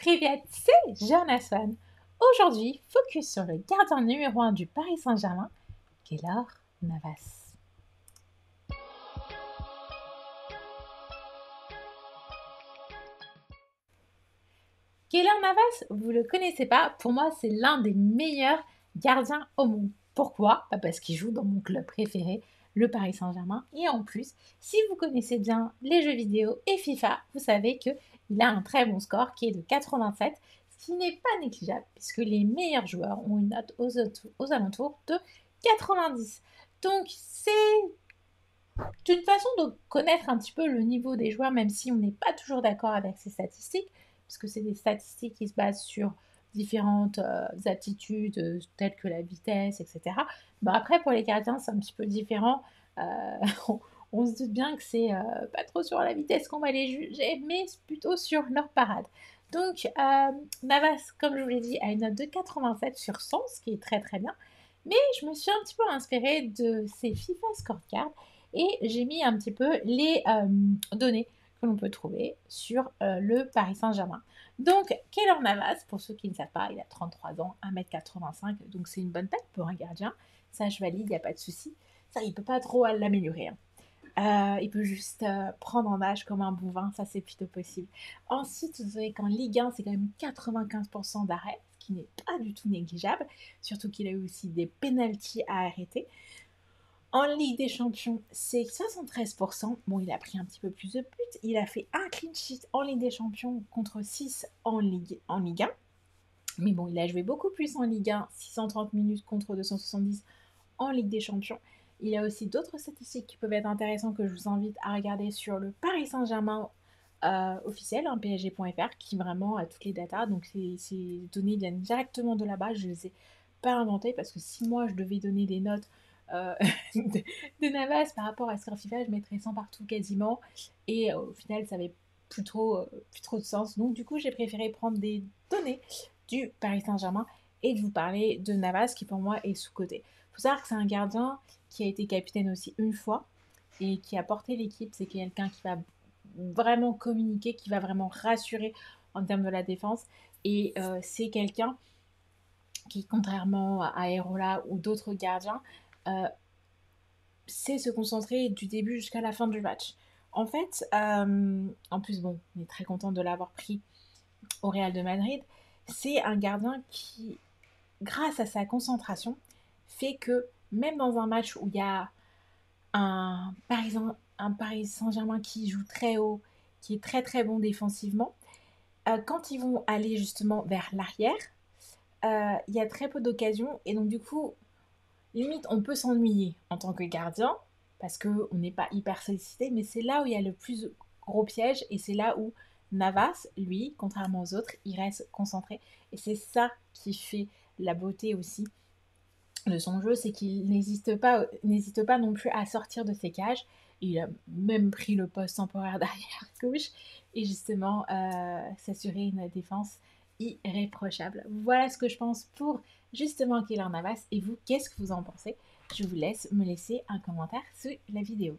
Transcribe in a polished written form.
Privet, c'est Jonas One. Aujourd'hui, focus sur le gardien numéro 1 du Paris Saint-Germain, Keylor Navas. Keylor Navas, vous le connaissez pas, pour moi c'est l'un des meilleurs gardiens au monde. Pourquoi? Parce qu'il joue dans mon club préféré, le Paris Saint-Germain. Et en plus, si vous connaissez bien les jeux vidéo et FIFA, vous savez qu'il a un très bon score qui est de 87, ce qui n'est pas négligeable puisque les meilleurs joueurs ont une note aux alentours de 90. Donc c'est une façon de connaître un petit peu le niveau des joueurs, même si on n'est pas toujours d'accord avec ces statistiques, puisque c'est des statistiques qui se basent sur différentes aptitudes telles que la vitesse, etc. Bon, après, pour les gardiens, c'est un petit peu différent. Euh, on se doute bien que c'est pas trop sur la vitesse qu'on va les juger, mais plutôt sur leur parade. Donc, Navas, comme je vous l'ai dit, a une note de 87 sur 100, ce qui est très très bien. Mais je me suis un petit peu inspirée de ces FIFA Scorecard et j'ai mis un petit peu les données que l'on peut trouver sur le Paris Saint-Germain. Donc, Keylor Navas, pour ceux qui ne savent pas, il a 33 ans, 1m85, donc c'est une bonne taille pour un gardien. Ça, je valide, il n'y a pas de souci. Ça, il ne peut pas trop l'améliorer. Il peut juste prendre en âge comme un bon vin, ça c'est plutôt possible. Ensuite, vous savez qu'en Ligue 1, c'est quand même 95% d'arrêt, ce qui n'est pas du tout négligeable, surtout qu'il a eu aussi des pénaltys à arrêter. En Ligue des Champions, c'est 73%. Bon, il a pris un petit peu plus de buts. Il a fait un clean sheet en Ligue des Champions contre 6 en Ligue 1. Mais bon, il a joué beaucoup plus en Ligue 1, 630 minutes contre 270 en Ligue des Champions. Il y a aussi d'autres statistiques qui peuvent être intéressantes que je vous invite à regarder sur le Paris Saint-Germain officiel, PSG.fr, qui vraiment a toutes les datas. Donc ces données viennent directement de là-bas. Je ne les ai pas inventées parce que si moi je devais donner des notes de Navas par rapport à Score FIFA, je mettrais 100 partout quasiment. Et au final, ça n'avait plus trop de sens. Donc du coup, j'ai préféré prendre des données du Paris Saint-Germain et de vous parler de Navas qui pour moi est sous-coté. Il faut savoir que c'est un gardien qui a été capitaine aussi une fois et qui a porté l'équipe. C'est quelqu'un qui va vraiment communiquer, qui va vraiment rassurer en termes de la défense. Et c'est quelqu'un qui, contrairement à Erola ou d'autres gardiens, sait se concentrer du début jusqu'à la fin du match. En fait, en plus, bon, on est très content de l'avoir pris au Real de Madrid. C'est un gardien qui, grâce à sa concentration, fait que même dans un match où il y a un Paris Saint-Germain qui joue très haut, qui est très très bon défensivement, quand ils vont aller justement vers l'arrière, il y a très peu d'occasions et donc du coup, limite, on peut s'ennuyer en tant que gardien parce qu'on n'est pas hyper sollicité, mais c'est là où il y a le plus gros piège et c'est là où Navas, lui, contrairement aux autres, il reste concentré. Et c'est ça qui fait la beauté aussi de son jeu, c'est qu'il n'hésite pas non plus à sortir de ses cages. Il a même pris le poste temporaire d'arrière gauche et justement s'assurer une défense irréprochable. Voilà ce que je pense pour justement Keylor Navas. Et vous, qu'est-ce que vous en pensez? Je vous laisse me laisser un commentaire sous la vidéo.